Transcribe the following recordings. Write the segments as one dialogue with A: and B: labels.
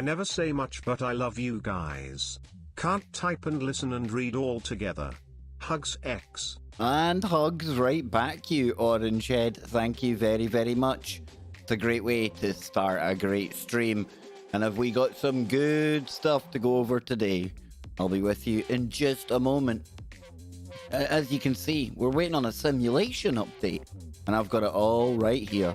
A: never say much but I love you guys. Can't type and listen and read all together. Hugs X.
B: And hugs right back, you Orange Head. Thank you very, very much. It's a great way to start a great stream. And have we got some good stuff to go over today? I'll be with you in just a moment. As you can see, we're waiting on a simulation update. And I've got it all right here.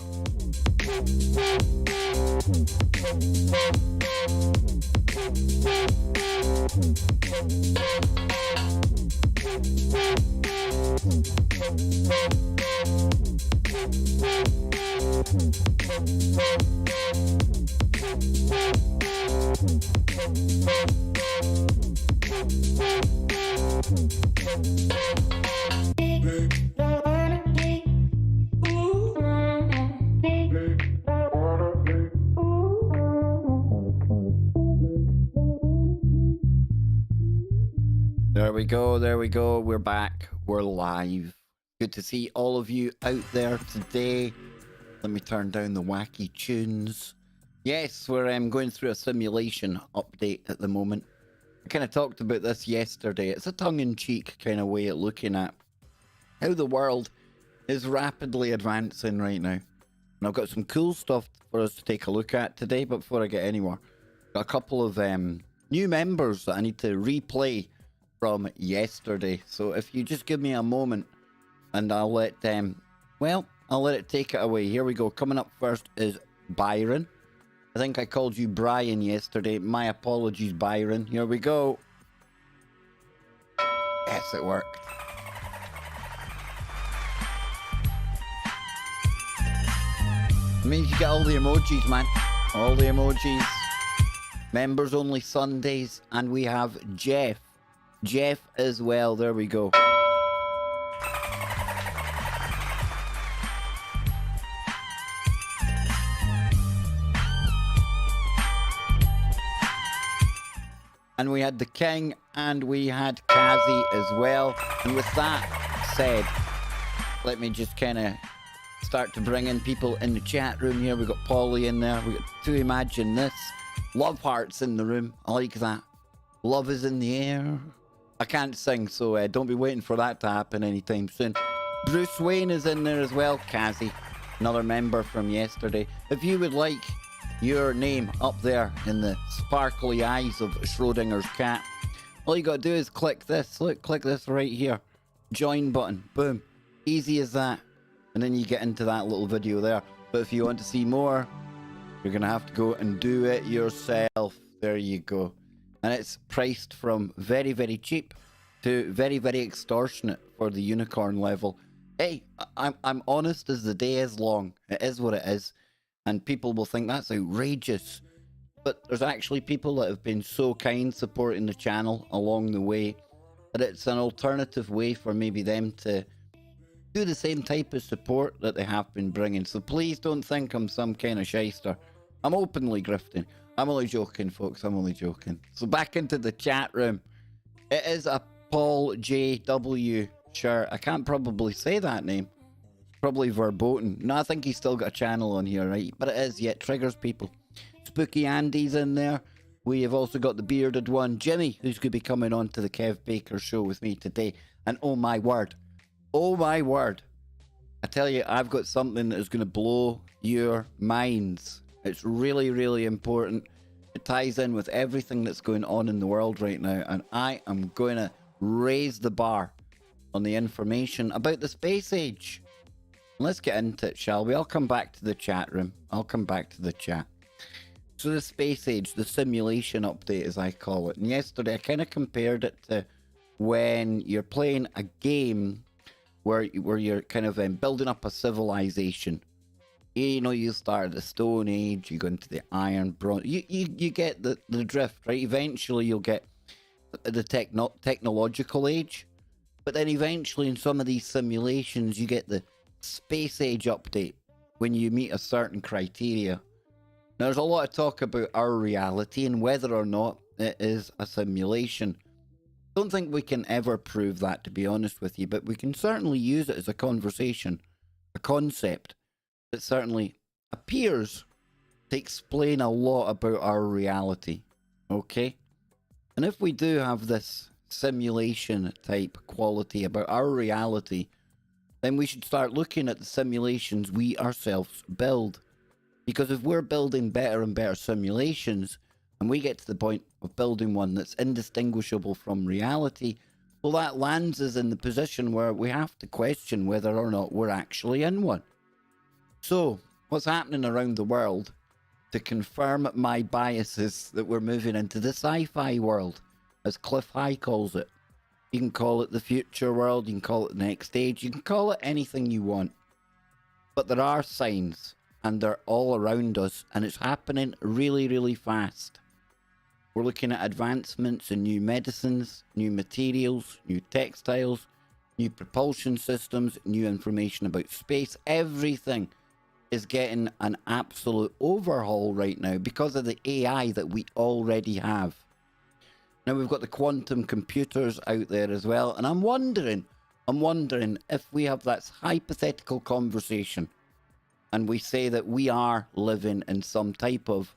B: There we go, we're back, we're live. Good to see all of you out there today. Let me turn down the wacky tunes. Yes, we're going through a simulation update at the moment. I kind of talked about this yesterday. It's a tongue-in-cheek kind of way of looking at how the world is rapidly advancing right now. And I've got some cool stuff for us to take a look at today, but before I get anywhere, got a couple of new members that I need to replay from yesterday. So if you just give me a moment and I'll let I'll let it take it away. Here we go. Coming up first is Byron. I think I called you Brian yesterday. My apologies, Byron. Here we go. Yes, it worked. It means you get all the emojis, man. All the emojis. Members only Sundays. And we have Jeff. Jeff as well. There we go. And we had the King and we had Kazi as well. And with that said, let me just kind of start to bring in people in the chat room here. We got Polly in there. We got To Imagine This. Love Hearts in the room. I like that. Love is in the air. I can't sing, so don't be waiting for that to happen anytime soon. Bruce Wayne is in there as well. Kazi, another member from yesterday. If you would like your name up there in the sparkly eyes of Schrodinger's cat, all you got to do is click this. Look, click this right here. Join button. Boom. Easy as that. And then you get into that little video there. But if you want to see more, you're going to have to go and do it yourself. There you go. And it's priced from very, very cheap to very, very extortionate for the unicorn level. Hey, I'm honest as the day is long. It is what it is. And people will think that's outrageous. But there's actually people that have been so kind supporting the channel along the way that it's an alternative way for maybe them to do the same type of support that they have been bringing. So please don't think I'm some kind of shyster. I'm openly grifting. I'm only joking, folks. I'm only joking. So back into the chat room. It is a Paul J.W. shirt. I can't probably say that name. Probably verboten. No, I think he's still got a channel on here, right? But it is, yeah, it triggers people. Spooky Andy's in there. We have also got the bearded one, Jimmy, who's going to be coming on to the Kev Baker show with me today. And oh my word. Oh my word. I tell you, I've got something that is going to blow your minds. It's really, really important. It ties in with everything that's going on in the world right now. And I am going to raise the bar on the information about the space age. Let's get into it, shall we? I'll come back to the chat room. I'll come back to the chat. So the space age, the simulation update as I call it. And yesterday I kind of compared it to when you're playing a game where you're kind of building up a civilization. You know, you start at the Stone Age, you go into the Iron, Bronze. You get the drift, right? Eventually you'll get the technological age. But then eventually in some of these simulations, you get the space age update when you meet a certain criteria. Now, there's a lot of talk about our reality and whether or not it is a simulation. Don't think we can ever prove that, to be honest with you, but we can certainly use it as a conversation, a concept that certainly appears to explain a lot about our reality, okay? And if we do have this simulation type quality about our reality, then we should start looking at the simulations we ourselves build. Because if we're building better and better simulations, and we get to the point of building one that's indistinguishable from reality, well, that lands us in the position where we have to question whether or not we're actually in one. So, what's happening around the world to confirm my biases that we're moving into the sci-fi world, as Cliff High calls it. You can call it the future world, you can call it the next age, you can call it anything you want. But there are signs, and they're all around us, and it's happening really, really fast. We're looking at advancements in new medicines, new materials, new textiles, new propulsion systems, new information about space. Everything is getting an absolute overhaul right now because of the AI that we already have. Now we've got the quantum computers out there as well, and I'm wondering if we have that hypothetical conversation and we say that we are living in some type of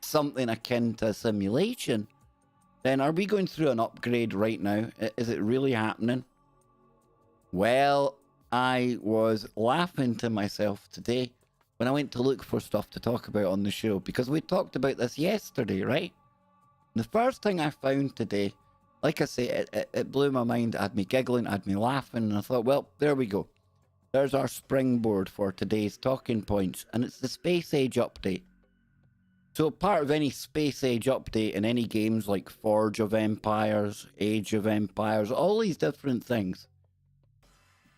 B: something akin to a simulation, then are we going through an upgrade right now? Is it really happening? Well, I was laughing to myself today when I went to look for stuff to talk about on the show, because we talked about this yesterday, right? The first thing I found today, like I say, it blew my mind. It had me giggling, it had me laughing, and I thought, well, there we go. There's our springboard for today's talking points, and it's the Space Age update. So part of any Space Age update in any games like Forge of Empires, Age of Empires, all these different things,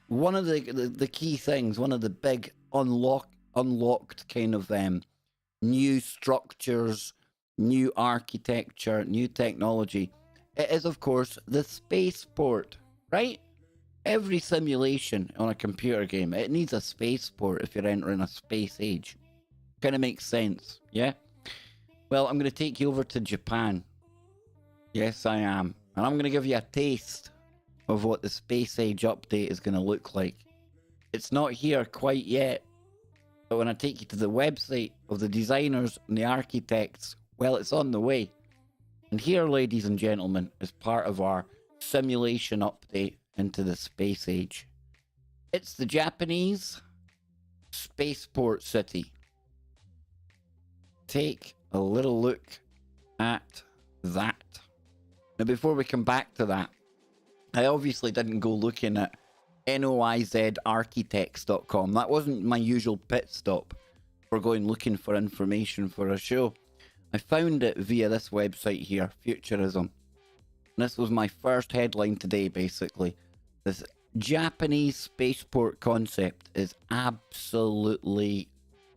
B: one of the key things, one of the big unlocked kind of new structures, new architecture, new technology, it is of course the Spaceport, right? Every simulation on a computer game, it needs a spaceport if you're entering a space age. Kind of makes sense, yeah? Well, I'm going to take you over to Japan. Yes, I am. And I'm going to give you a taste of what the Space Age update is going to look like. It's not here quite yet, but when I take you to the website of the designers and the architects, well, it's on the way. And here, ladies and gentlemen, is part of our simulation update into the Space Age. It's the Japanese Spaceport City. Take a little look at that. Now, before we come back to that, I obviously didn't go looking at noizarchitects.com. That wasn't my usual pit stop for going looking for information for a show. I found it via this website here, Futurism. And this was my first headline today, basically. This Japanese spaceport concept is absolutely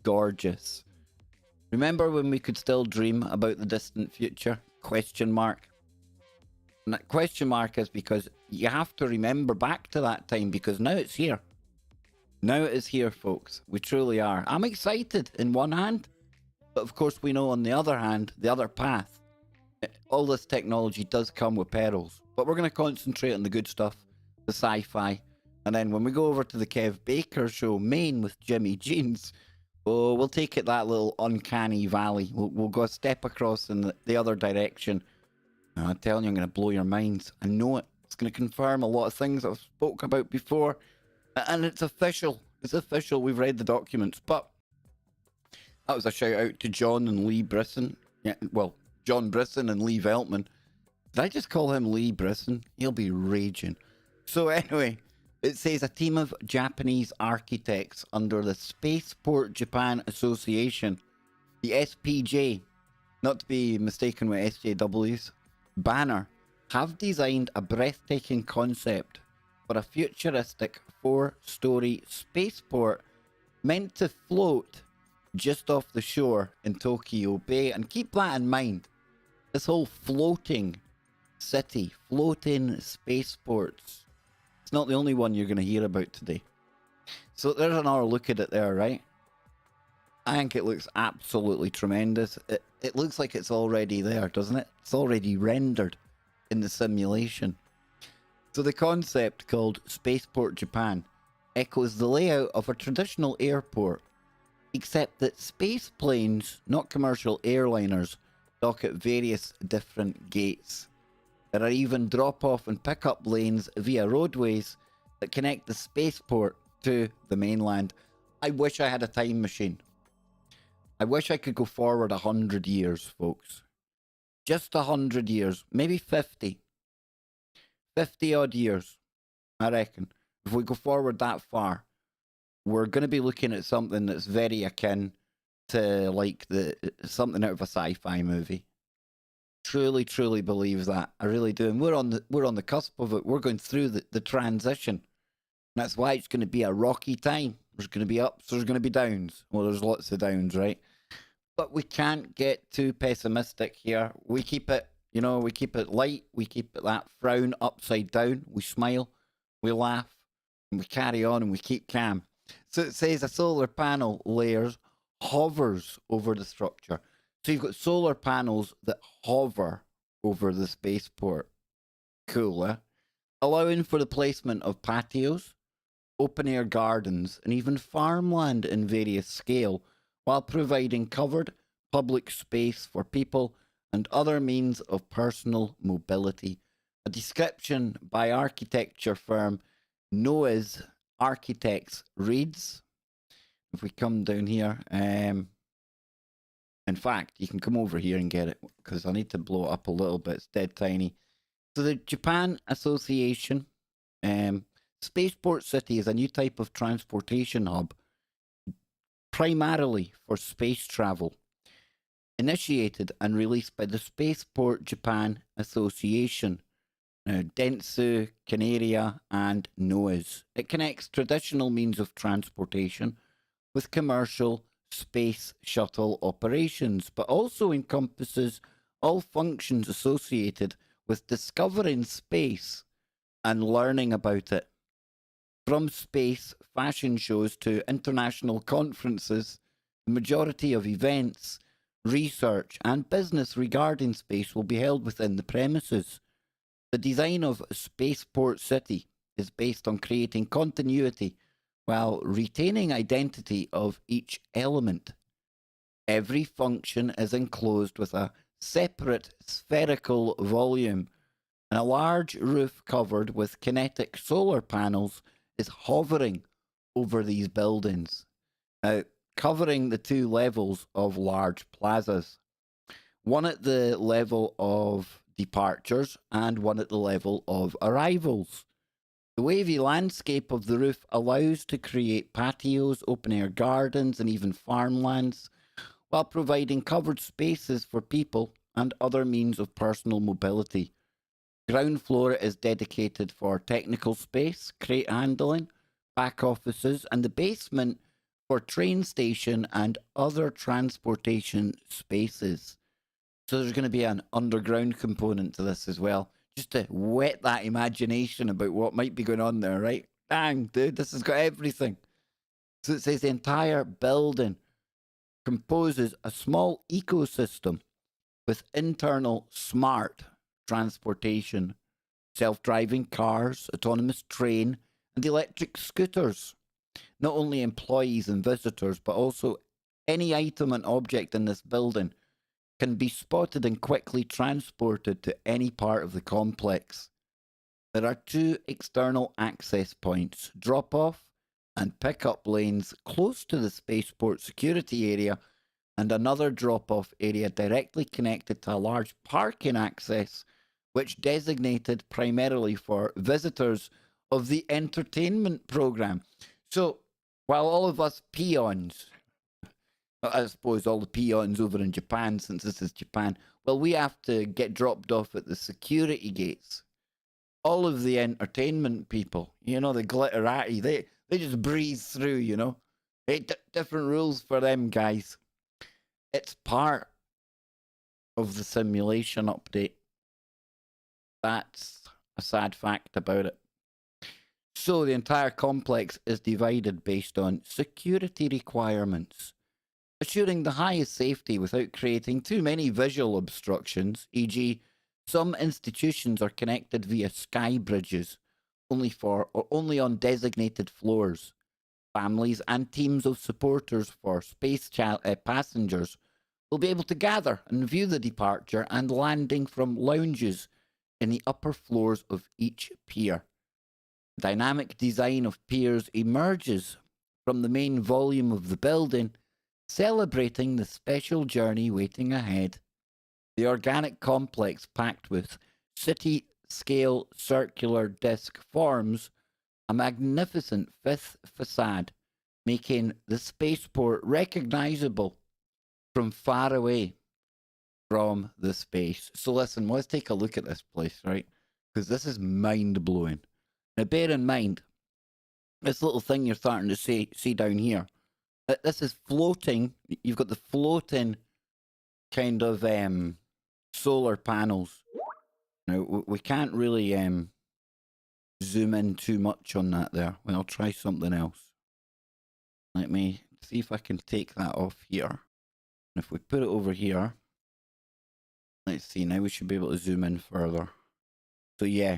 B: gorgeous. Remember when we could still dream about the distant future? Question mark. And that question mark is because you have to remember back to that time, because now it's here. Now it is here, folks. We truly are. I'm excited in one hand, but of course we know on the other hand, the other path, all this technology does come with perils. But we're going to concentrate on the good stuff, the sci-fi. And then when we go over to the Kev Baker show, Maine with Jimmy Jeans, oh, we'll take it that little uncanny valley. We'll go a step across in the other direction. And I'm telling you, I'm going to blow your minds. I know it. It's going to confirm a lot of things I've spoken about before. And it's official. It's official. We've read the documents. But that was a shout out to John and Lee Brisson. Yeah, well, John Brisson and Lee Veltman. Did I just call him Lee Brisson? He'll be raging. So anyway, it says a team of Japanese architects under the Spaceport Japan Association, the SPJ, not to be mistaken with SJW's, banner, have designed a breathtaking concept for a futuristic 4-story spaceport meant to float just off the shore in Tokyo Bay. And keep that in mind, this whole floating city, floating spaceports, it's not the only one you're going to hear about today. So there's another look at it there, right? I think it looks absolutely tremendous. It looks like it's already there, doesn't it? It's already rendered in the simulation. So the concept, called Spaceport Japan, echoes the layout of a traditional airport, except that space planes, not commercial airliners, dock at various different gates. There are even drop-off and pick-up lanes via roadways that connect the spaceport to the mainland. I wish I had a time machine. I wish I could go forward 100 years, folks. Just 100 years, maybe 50. 50 odd years, I reckon. If we go forward that far, we're going to be looking at something that's very akin to like something out of a sci-fi movie. Truly, truly believe that. I really do. And we're on the cusp of it. We're going through the transition. And that's why it's going to be a rocky time. There's going to be ups, there's going to be downs. Well, there's lots of downs, right? But we can't get too pessimistic here. We keep it, we keep it light. We keep it that frown upside down. We smile, we laugh, and we carry on and we keep calm. So it says a solar panel layers hovers over the structure. So you've got solar panels that hover over the spaceport. Cool, eh? Allowing for the placement of patios, open-air gardens, and even farmland in various scale, while providing covered public space for people and other means of personal mobility. A description by architecture firm Noah's Architects reads, if we come down here, in fact, you can come over here and get it, because I need to blow it up a little bit. It's dead tiny. So the Japan Association, Spaceport City is a new type of transportation hub, primarily for space travel, initiated and released by the Spaceport Japan Association, Dentsu, Canaria, and NOAA's. It connects traditional means of transportation with commercial space shuttle operations, but also encompasses all functions associated with discovering space and learning about it. From space fashion shows to international conferences, the majority of events, research, and business regarding space will be held within the premises. The design of Spaceport City is based on creating continuity while retaining identity of each element. Every function is enclosed with a separate spherical volume, and a large roof covered with kinetic solar panels is hovering over these buildings, covering the two levels of large plazas, one at the level of departures and one at the level of arrivals. The wavy landscape of the roof allows to create patios, open-air gardens, and even farmlands, while providing covered spaces for people and other means of personal mobility. Ground floor is dedicated for technical space, crate handling, back offices, and the basement for train station and other transportation spaces. So there's going to be an underground component to this as well, just to whet that imagination about what might be going on there, right? Dang, dude, this has got everything. So it says the entire building composes a small ecosystem with internal smart transportation, self-driving cars, autonomous train, and electric scooters. Not only employees and visitors, but also any item and object in this building can be spotted and quickly transported to any part of the complex. There are two external access points, drop-off and pick-up lanes close to the spaceport security area, and another drop-off area directly connected to a large parking access, which designated primarily for visitors of the entertainment program. So, while all of us peons, I suppose all the peons over in Japan, since this is Japan, well, we have to get dropped off at the security gates. All of the entertainment people, the glitterati, they just breeze through, different rules for them guys. It's part of the simulation update. That's a sad fact about it. So the entire complex is divided based on security requirements, assuring the highest safety without creating too many visual obstructions, e.g., some institutions are connected via sky bridges only on designated floors. families and teams of supporters for passengers will be able to gather and view the departure and landing from lounges in the upper floors of each pier. Dynamic design of piers emerges from the main volume of the building, celebrating the special journey waiting ahead. The organic complex, packed with city-scale circular disc, forms a magnificent fifth facade, making the spaceport recognizable from far away from the space. So listen, let's take a look at this place, right? Because this is mind-blowing. Now bear in mind, this little thing you're starting to see down here, this is floating. You've got the floating kind of solar panels. Now we can't really zoom in too much on that there. Well, I'll try something else. Let me see if I can take that off here. And if we put it over here, let's see, now we should be able to zoom in further. So yeah,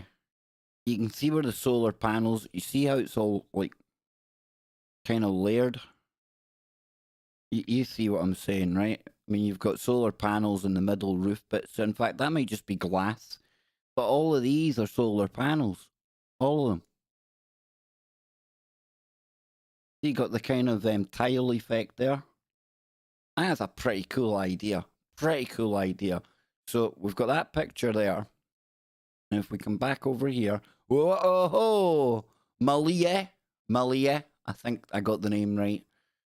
B: you can see where the solar panels, you see how it's all like kind of layered? You see what I'm saying, right? I mean, you've got solar panels in the middle roof bits. In fact, that might just be glass. But all of these are solar panels. All of them. You got the kind of tile effect there. That's a pretty cool idea. Pretty cool idea. So we've got that picture there. And if we come back over here. Whoa! Malia. I think I got the name right.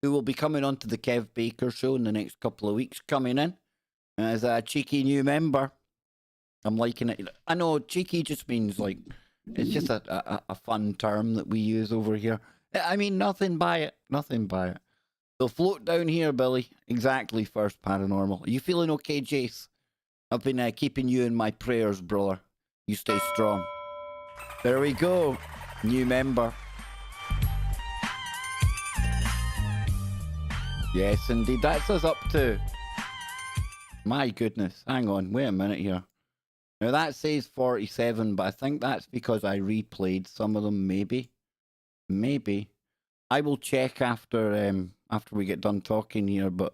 B: Who will be coming on to the Kev Baker show in the next couple of weeks. Coming in as a cheeky new member. I'm liking it. I know cheeky just means like, it's just a fun term that we use over here. I mean, nothing by it. Nothing by it. So float down here, Billy. Exactly, First Paranormal. Are you feeling okay, Jace? I've been keeping you in my prayers, brother. You stay strong. There we go. New member. Yes, indeed. That's us up to. My goodness. Hang on. Wait a minute here. Now that says 47, but I think that's because I replayed some of them, maybe. Maybe. I will check after we get done talking here, but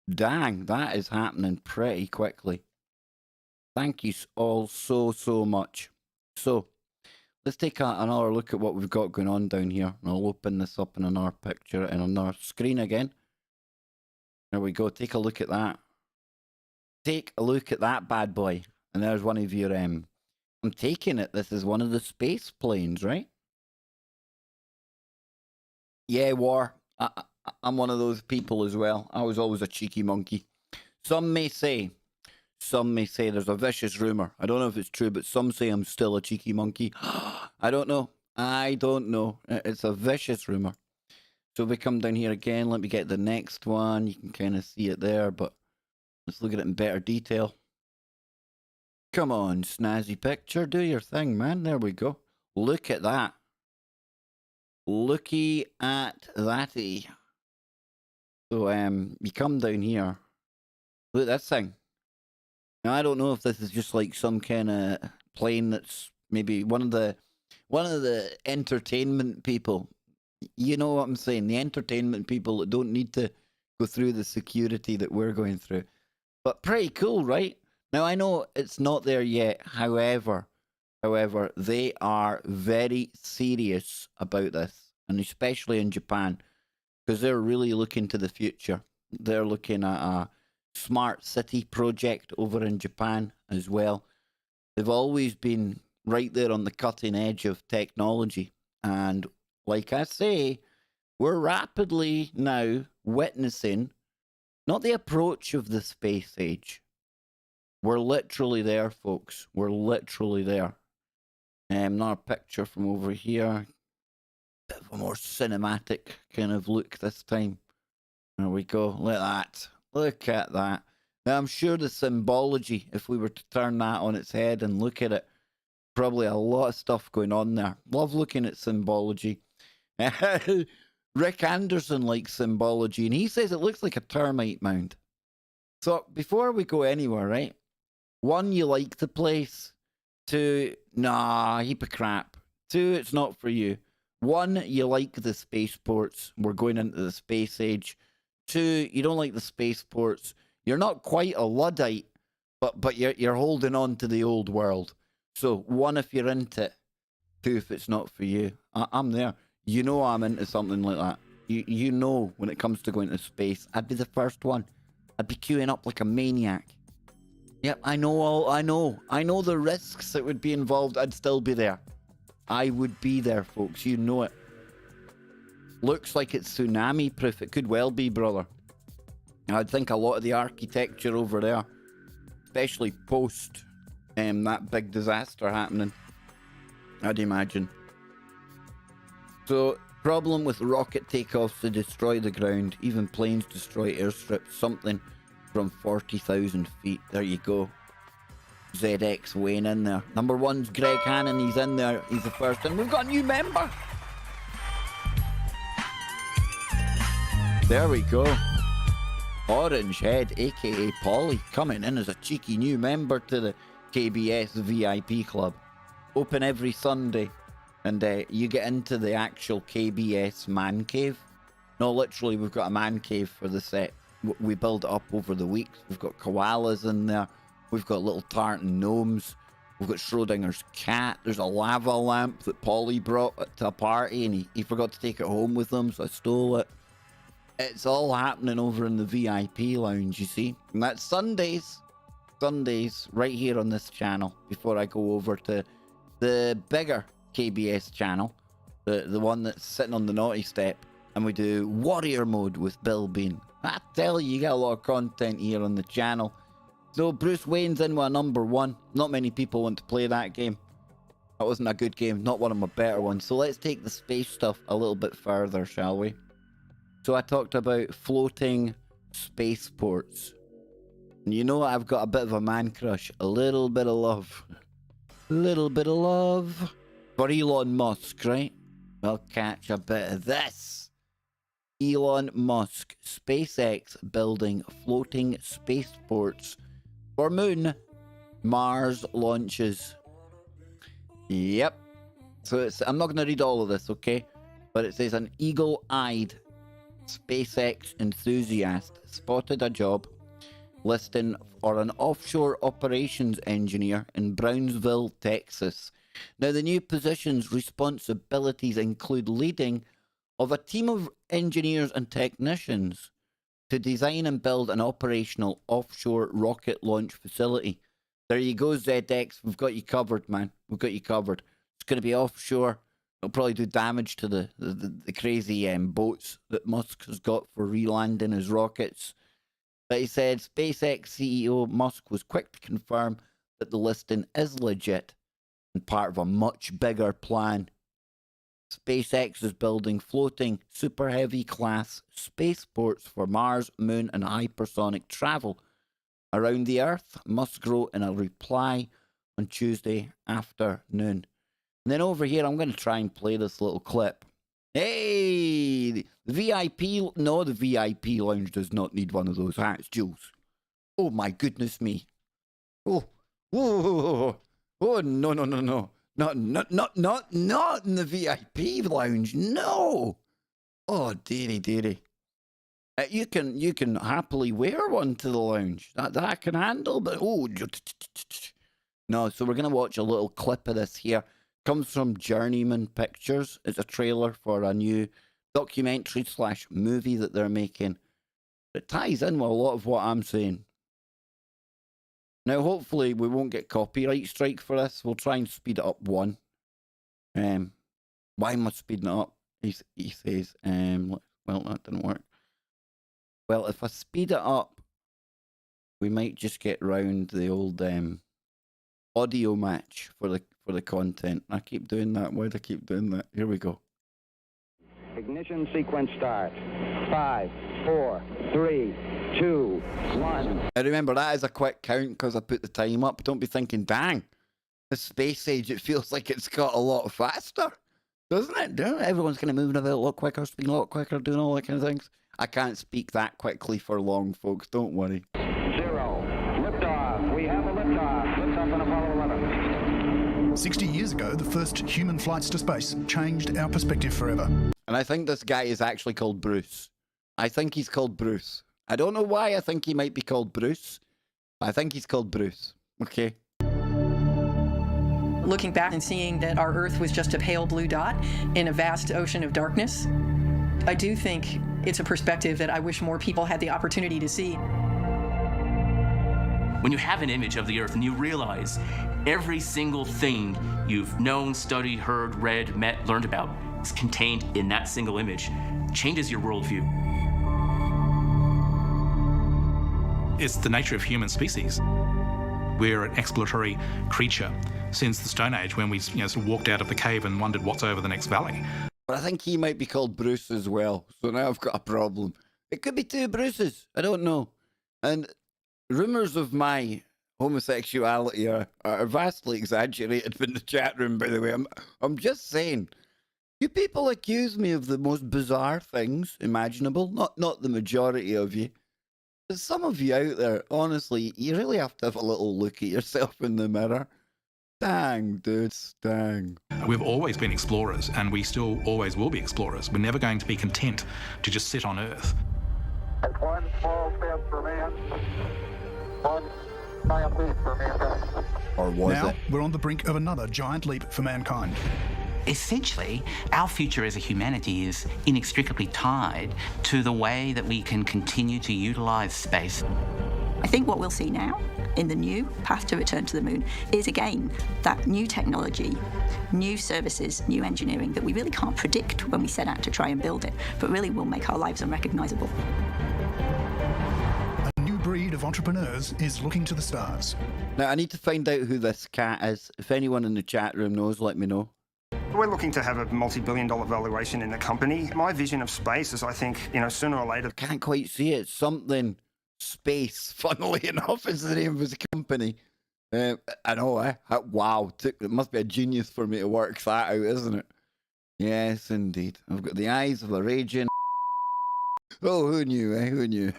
B: dang, that is happening pretty quickly. Thank you all so much. So, let's take another look at what we've got going on down here. And I'll open this up in another picture and another screen again. There we go. Take a look at that. Take a look at that bad boy. And there's one of your, I'm taking it, this is one of the space planes, right? Yeah, War. I'm one of those people as well. I was always a cheeky monkey. Some may say there's a vicious rumor. I don't know if it's true, but some say I'm still a cheeky monkey. I don't know. It's a vicious rumor. So if we come down here again, let me get the next one. You can kind of see it there, but let's look at it in better detail. Come on, snazzy picture. Do your thing, man. There we go. Look at that. Looky at thatty. So, you come down here. Look at this thing. Now, I don't know if this is just like some kind of plane that's maybe one of the entertainment people. You know what I'm saying? The entertainment people that don't need to go through the security that we're going through. But pretty cool, right? Now, I know it's not there yet. However, they are very serious about this, and especially in Japan, because they're really looking to the future. They're looking at a smart city project over in Japan as well. They've always been right there on the cutting edge of technology. And like I say, we're rapidly now witnessing not the approach of the space age. We're literally there, folks. We're literally there. Another picture from over here. Bit of a more cinematic kind of look this time. There we go. Look at that. Look at that. Now, I'm sure the symbology, if we were to turn that on its head and look at it, probably a lot of stuff going on there. Love looking at symbology. Rick Anderson likes symbology, and he says it looks like a termite mound. So, before we go anywhere, right? One, you like the place. Two, nah, heap of crap. Two, it's not for you. 1, you like the spaceports. We're going into the space age. 2, you don't like the spaceports. You're not quite a Luddite, but you're holding on to the old world. So 1 if you're into it. 2 if it's not for you. I'm there. You know I'm into something like that. You know when it comes to going to space, I'd be the first one. I'd be queuing up like a maniac. Yep, I know the risks that would be involved. I'd still be there. I would be there, folks. You know it. Looks like it's tsunami proof. It could well be, brother. I'd think a lot of the architecture over there, especially post that big disaster happening, I'd imagine. So, problem with rocket takeoffs to destroy the ground. Even planes destroy airstrips. Something from 40,000 feet. There you go. ZX Wayne in there. Number 1's Greg Hannon. He's in there. He's the first. And we've got a new member. There we go. Orange Head, a.k.a. Polly, coming in as a cheeky new member to the KBS VIP Club. Open every Sunday. And you get into the actual KBS man cave. No, literally, we've got a man cave for the set. We build it up over the weeks. We've got koalas in there. We've got little tartan gnomes. We've got Schrodinger's cat. There's a lava lamp that Polly brought to a party, and he forgot to take it home with him, so I stole it. It's all happening over in the VIP lounge, you see. And that's Sundays. Sundays, right here on this channel, before I go over to the bigger KBS channel, the one that's sitting on the naughty step, and we do warrior mode with Bill Bean. I tell you get a lot of content here on the channel. So Bruce Wayne's in with a number 1. Not many people want to play that game. That wasn't a good game, not one of my better ones. So let's take the space stuff a little bit further, shall we? So I talked about floating spaceports. And you know I've got a bit of a man crush, a little bit of love. A little bit of love for Elon Musk, right? We'll catch a bit of this. Elon Musk, SpaceX building floating spaceports for Moon, Mars launches. Yep. So I'm not going to read all of this, okay? But it says an eagle-eyed SpaceX enthusiast spotted a job listing for an offshore operations engineer in Brownsville, Texas. Now, the new position's responsibilities include leading of a team of engineers and technicians to design and build an operational offshore rocket launch facility. There you go, ZX. We've got you covered, man. We've got you covered. It's going to be offshore. It'll probably do damage to the crazy boats that Musk has got for relanding his rockets. But he said SpaceX CEO Musk was quick to confirm that the listing is legit and part of a much bigger plan. SpaceX is building floating super heavy class spaceports for Mars, Moon, and hypersonic travel around the Earth, Musk wrote in a reply on Tuesday afternoon. And then over here, I'm going to try and play this little clip. Hey, the VIP, no, the VIP lounge does not need one of those hats, Jules. Oh my goodness me. Oh, no. Not in the VIP lounge. No. Oh, dearie. You can happily wear one to the lounge. That I can handle, but oh, no. So we're gonna watch a little clip of this here. Comes from Journeyman Pictures. It's a trailer for a new documentary / movie that they're making. It ties in with a lot of what I'm saying. Now, hopefully, we won't get copyright strike for this. We'll try and speed it up one. Why am I speeding it up? He says, well, that didn't work. Well, if I speed it up, we might just get round the old audio match for the content. I keep doing that. Why do I keep doing that? Here we go.
C: Ignition sequence start. 5, 4, 3, 2, 1.
B: Now remember, that is a quick count because I put the time up. Don't be thinking, dang, the space age, it feels like it's got a lot faster. Doesn't it? Everyone's kind of moving about a lot quicker, speaking a lot quicker, doing all that kind of things. I can't speak that quickly for long, folks. Don't worry.
C: 0. Liftoff. We have a liftoff. Liftoff on Apollo 11.
D: 60 years ago, the first human flights to space changed our perspective forever.
B: And I think this guy is actually called Bruce. I think he's called Bruce. I don't know why I think he might be called Bruce. I think he's called Bruce. Okay.
E: Looking back and seeing that our Earth was just a pale blue dot in a vast ocean of darkness, I do think it's a perspective that I wish more people had the opportunity to see.
F: When you have an image of the Earth and you realize every single thing you've known, studied, heard, read, met, learned about is contained in that single image, it changes your worldview.
G: It's the nature of human species. We're an exploratory creature since the Stone Age, when we sort of walked out of the cave and wondered what's over the next valley.
B: But I think he might be called Bruce as well. So now I've got a problem. It could be two Bruces. I don't know. And rumours of my homosexuality are vastly exaggerated in the chat room, by the way. I'm just saying. You people accuse me of the most bizarre things imaginable. Not the majority of you. There's some of you out there, honestly, you really have to have a little look at yourself in the mirror. Dang, dudes, dang.
G: We've always been explorers, and we still always will be explorers. We're never going to be content to just sit on Earth.
H: That's one small step for man, one giant leap for mankind.
B: Or was
D: Now,
B: it?
D: we're on the brink of another giant leap for mankind.
I: Essentially, our future as a humanity is inextricably tied to the way that we can continue to utilise space.
J: I think what we'll see now in the new path to return to the moon is, again, that new technology, new services, new engineering that we really can't predict when we set out to try and build it, but really will make our lives unrecognisable.
D: A new breed of entrepreneurs is looking to the stars.
B: Now, I need to find out who this cat is. If anyone in the chat room knows, let me know.
K: We're looking to have a multi-billion-dollar valuation in the company. My vision of space is, I think, sooner or later...
B: I can't quite see it. Something Space, funnily enough, is the name of his company. I know, wow. It must be a genius for me to work that out, isn't it? Yes, indeed. I've got the eyes of a raging... Oh, who knew, eh? Who knew?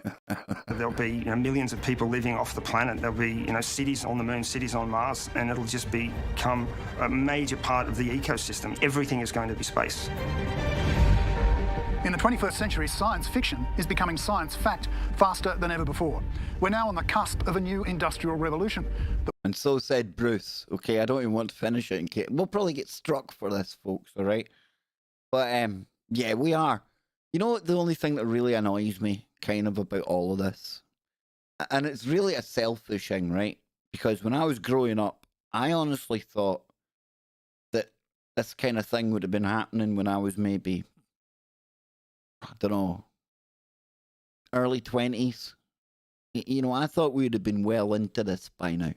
K: There'll be millions of people living off the planet. There'll be cities on the moon, cities on Mars, and it'll just become a major part of the ecosystem. Everything is going to be space.
D: In the 21st century, science fiction is becoming science fact faster than ever before. We're now on the cusp of a new industrial revolution.
B: And so said Bruce. Okay, I don't even want to finish it in case... We'll probably get struck for this, folks, all right? But, yeah, we are. You know what, the only thing that really annoys me kind of about all of this, and it's really a selfish thing, right? Because when I was growing up, I honestly thought that this kind of thing would have been happening when I was maybe, I don't know, early 20s. I thought we would have been well into this by now.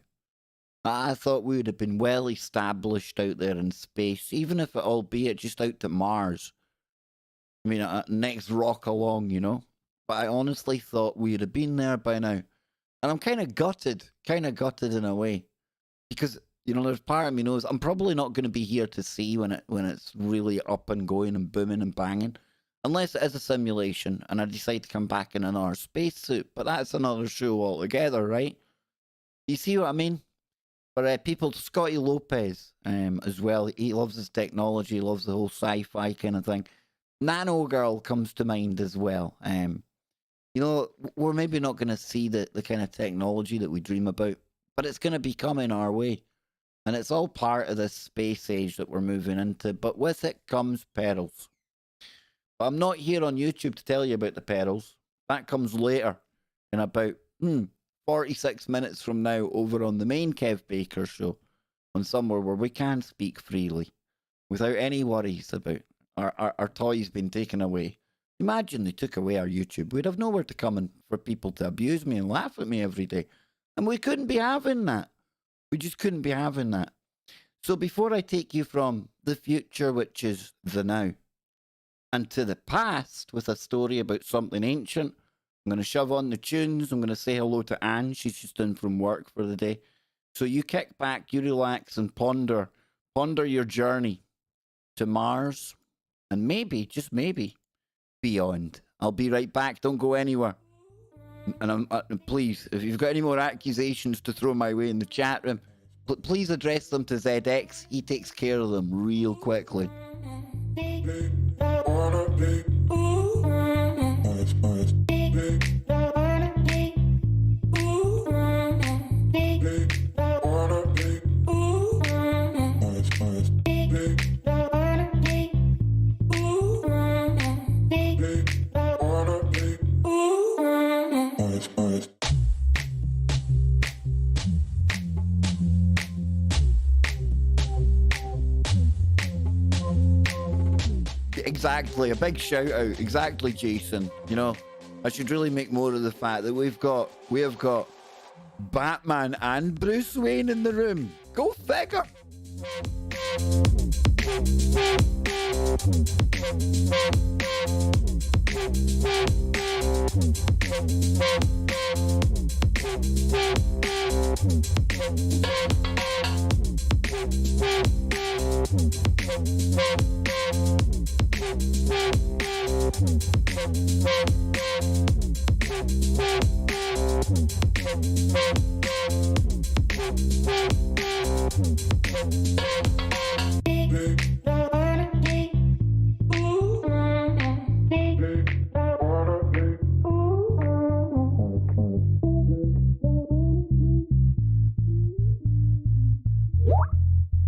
B: I thought we would have been well established out there in space, even if it albeit just out to Mars. I mean, next rock along, But I honestly thought we would have been there by now. And I'm kind of gutted in a way. Because, there's part of me knows I'm probably not going to be here to see when it's really up and going and booming and banging. Unless it is a simulation and I decide to come back in another spacesuit. But that's another show altogether, right? You see what I mean? But people, Scotty Lopez as well, he loves his technology, he loves the whole sci-fi kind of thing. Nano Girl comes to mind as well. We're maybe not going to see the kind of technology that we dream about, but it's going to be coming our way. And it's all part of this space age that we're moving into, but with it comes perils. But I'm not here on YouTube to tell you about the perils. That comes later, in about 46 minutes from now, over on the main Kev Baker show, on somewhere where we can speak freely, without any worries about our toys being taken away. Imagine they took away our YouTube. We'd have nowhere to come and for people to abuse me and laugh at me every day. And we couldn't be having that. We just couldn't be having that. So before I take you from the future, which is the now, and to the past with a story about something ancient, I'm going to shove on the tunes. I'm going to say hello to Anne. She's just in from work for the day. So you kick back, you relax, and ponder your journey to Mars. And maybe, just maybe, beyond. I'll be right back. Don't go anywhere. And please, if you've got any more accusations to throw my way in the chat room, please address them to ZX. He takes care of them real quickly. Exactly, a big shout out. Exactly, Jason. You know, I should really make more of the fact that we have got Batman and Bruce Wayne in the room. Go figure.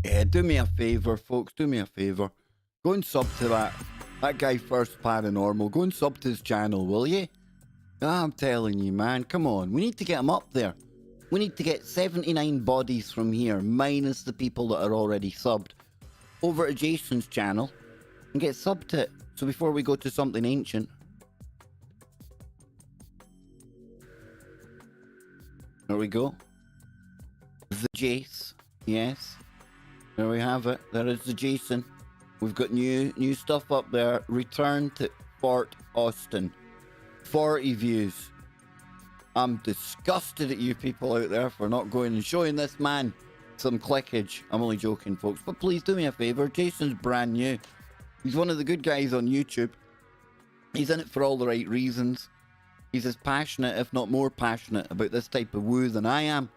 B: Yeah, do me a favour, folks. Do me a favour. Go and sub to that guy First Paranormal. Go and sub to his channel, will you? I'm telling you, man. Come on. We need to get him up there. We need to get 79 bodies from here, minus the people that are already subbed, over to Jason's channel and get subbed to it. So before we go to something ancient. There we go. The Jace. Yes. There we have it. There is the Jason. We've got new stuff up there. Return to Fort Austin. 40 views. I'm disgusted at you people out there for not going and showing this man some clickage. I'm only joking, folks. But please do me a favour. Jason's brand new. He's one of the good guys on YouTube. He's in it for all the right reasons. He's as passionate, if not more passionate, about this type of woo than I am.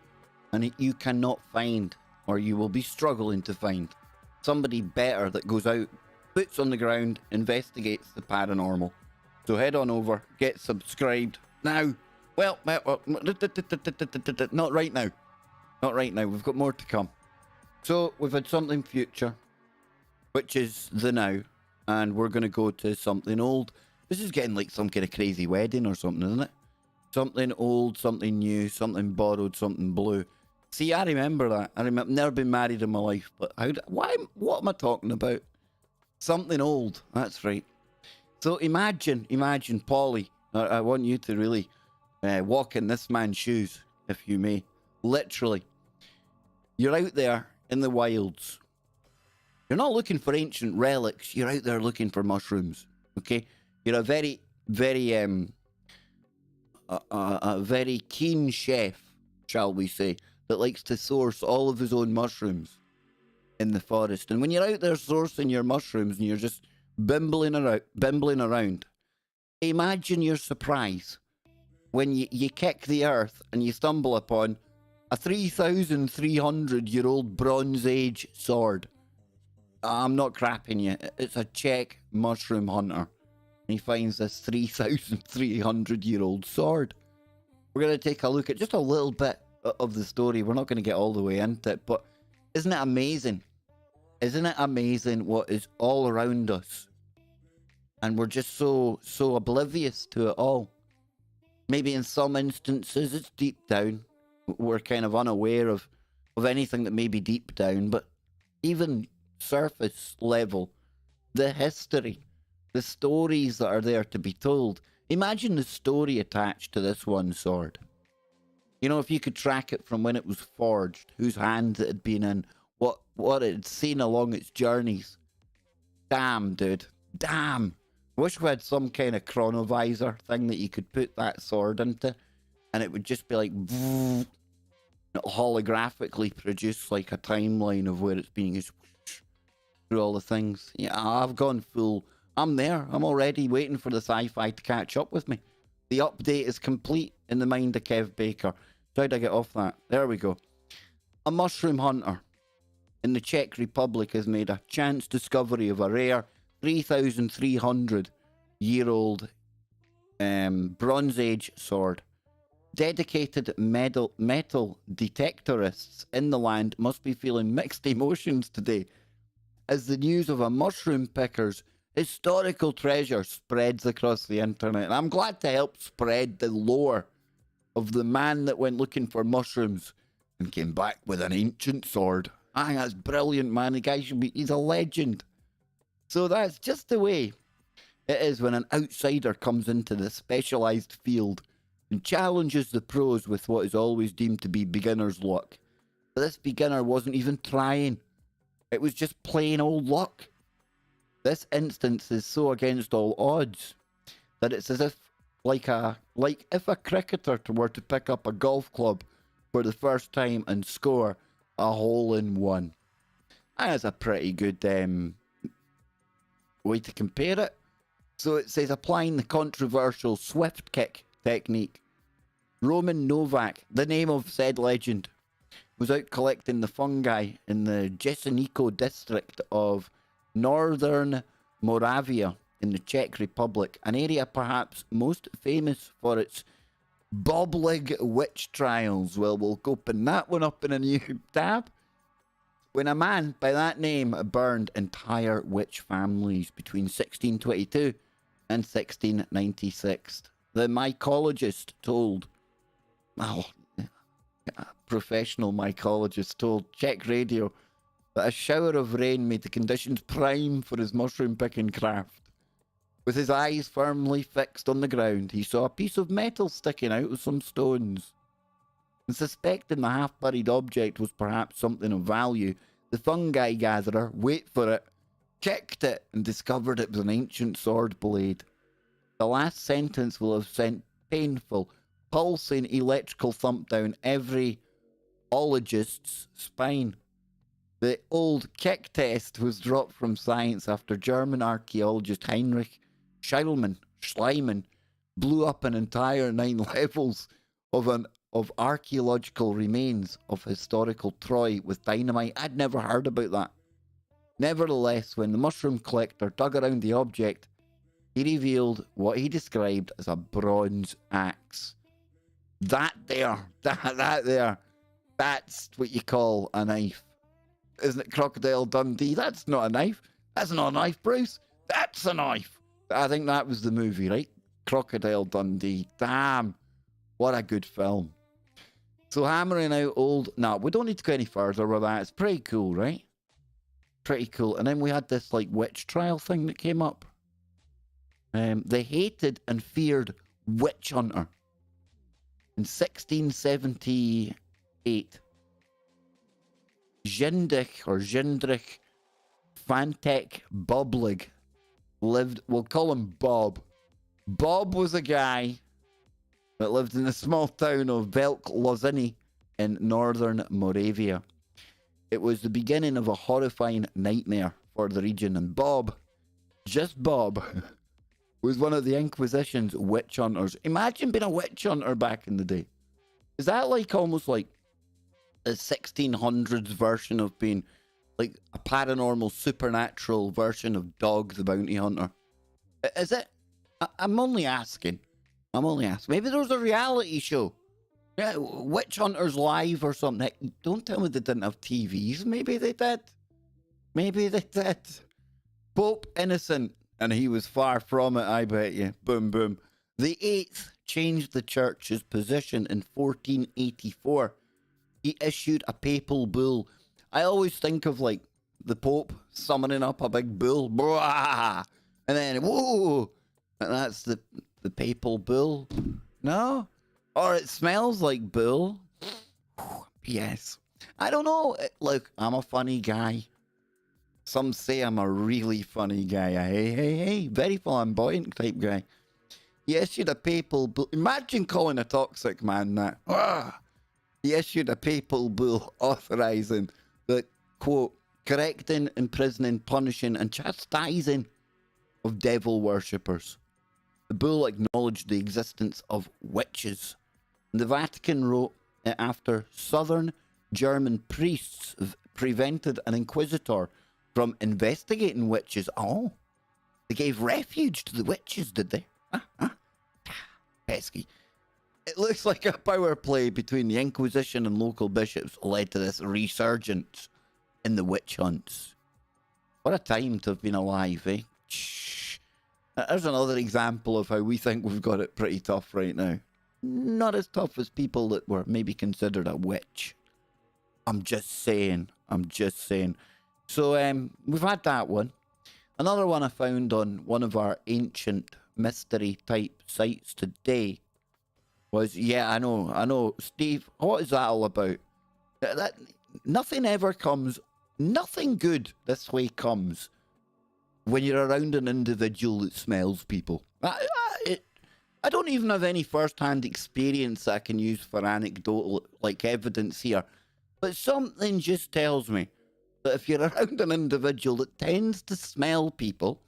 B: And you cannot find, or you will be struggling to find, somebody better that goes out, boots on the ground, investigates the paranormal. So head on over, get subscribed now. Well, not right now. Not right now. We've got more to come. So we've had something future, which is the now, and we're going to go to something old. This is getting like some kind of crazy wedding or something, isn't it? Something old, something new, something borrowed, something blue. See, I remember that. I remember, never been married in my life, but what am I talking about? Something old. That's right. So imagine, Polly. I want you to really walk in this man's shoes, if you may. Literally. You're out there in the wilds. You're not looking for ancient relics. You're out there looking for mushrooms. Okay? You're a very, very, a very keen chef, shall we say, that likes to source all of his own mushrooms in the forest. And when you're out there sourcing your mushrooms and you're just bimbling around, imagine your surprise when you kick the earth and you stumble upon a 3,300-year-old Bronze Age sword. I'm not crapping you. It's a Czech mushroom hunter. And he finds this 3,300-year-old sword. We're going to take a look at just a little bit of the story. We're not going to get all the way into it, but isn't it amazing? Isn't it amazing what is all around us? And we're just so oblivious to it all. Maybe in some instances it's deep down. We're kind of unaware of anything that may be deep down, but even surface level, the history, the stories that are there to be told. Imagine the story attached to this one sword. You know, if you could track it from when it was forged, whose hands it had been in, what it had seen along its journeys. Damn, dude. Damn. Wish we had some kind of chronovisor thing that you could put that sword into, and it would just be like, holographically produce like a timeline of where it's being used through all the things. Yeah, I've gone full. I'm there. I'm already waiting for the sci-fi to catch up with me. The update is complete in the mind of Kev Baker. So how'd I get off that? There we go. A mushroom hunter in the Czech Republic has made a chance discovery of a rare 3,300-year-old Bronze Age sword. Dedicated metal detectorists in the land must be feeling mixed emotions today as the news of a mushroom picker's historical treasure spreads across the internet. And I'm glad to help spread the lore of the man that went looking for mushrooms and came back with an ancient sword. I think that's brilliant, man. The guy he's a legend. So that's just the way it is when an outsider comes into the specialised field and challenges the pros with what is always deemed to be beginner's luck. But this beginner wasn't even trying. It was just plain old luck. This instance is so against all odds that it's as if like if a cricketer were to pick up a golf club for the first time and score a hole-in-one. That's a pretty good way to compare it. So it says, applying the controversial swift kick technique. Roman Novak, the name of said legend, was out collecting the fungi in the Jesenico district of northern Moravia in the Czech Republic, an area perhaps most famous for its Boblig witch trials. Well, we'll open that one up in a new tab. When a man by that name burned entire witch families between 1622 and 1696. The mycologist told, a professional mycologist told Czech radio that a shower of rain made the conditions prime for his mushroom picking craft. With his eyes firmly fixed on the ground, he saw a piece of metal sticking out of some stones. And suspecting the half-buried object was perhaps something of value, the fungi gatherer, wait for it, kicked it and discovered it was an ancient sword blade. The last sentence will have sent painful, pulsing electrical thump down every ologist's spine. The old kick test was dropped from science after German archaeologist Heinrich Schliemann blew up an entire 9 levels of archaeological remains of historical Troy with dynamite. I'd never heard about that. Nevertheless, when the mushroom collector dug around the object, he revealed what he described as a bronze axe. That there, that's what you call a knife. Isn't it, Crocodile Dundee? That's not a knife. That's not a knife, Bruce. That's a knife. I think that was the movie, right? Crocodile Dundee. Damn. What a good film. So hammering out old... No, we don't need to go any further with that. It's pretty cool, right? Pretty cool. And then we had this, like, witch trial thing that came up. The hated and feared witch hunter. In 1678... Jindrich Fantek Boblig lived, we'll call him Bob. Bob was a guy that lived in the small town of Velk Loziny in northern Moravia. It was the beginning of a horrifying nightmare for the region, and Bob, just Bob, was one of the Inquisition's witch hunters. Imagine being a witch hunter back in the day. Is that like almost like the 1600s version of being like a paranormal, supernatural version of Dog the Bounty Hunter? Is it? I'm only asking. Maybe there was a reality show. Yeah, Witch Hunters Live or something. Don't tell me they didn't have TVs. Maybe they did. Pope Innocent, and he was far from it, I bet you. Boom, boom. The 8th changed the church's position in 1484. He issued a papal bull. I always think of, like, the Pope summoning up a big bull. Blah, and then, whoa! And that's the papal bull. No? Or it smells like bull. Yes. I don't know. Look, I'm a funny guy. Some say I'm a really funny guy. Hey. Very flamboyant type guy. He issued a papal bull. Imagine calling a toxic man that. He issued a papal bull authorizing the, quote, correcting, imprisoning, punishing, and chastising of devil worshippers. The bull acknowledged the existence of witches. And the Vatican wrote after Southern German priests prevented an inquisitor from investigating witches. Oh, they gave refuge to the witches, did they? Pesky. It looks like a power play between the Inquisition and local bishops led to this resurgence in the witch hunts. What a time to have been alive, eh? Shh. There's another example of how we think we've got it pretty tough right now. Not as tough as people that were maybe considered a witch. I'm just saying. So, we've had that one. Another one I found on one of our ancient mystery type sites today was, yeah, I know, Steve, what is that all about? That nothing ever comes, nothing good this way comes when you're around an individual that smells people. I don't even have any first-hand experience that I can use for anecdotal, like, evidence here. But something just tells me that if you're around an individual that tends to smell people,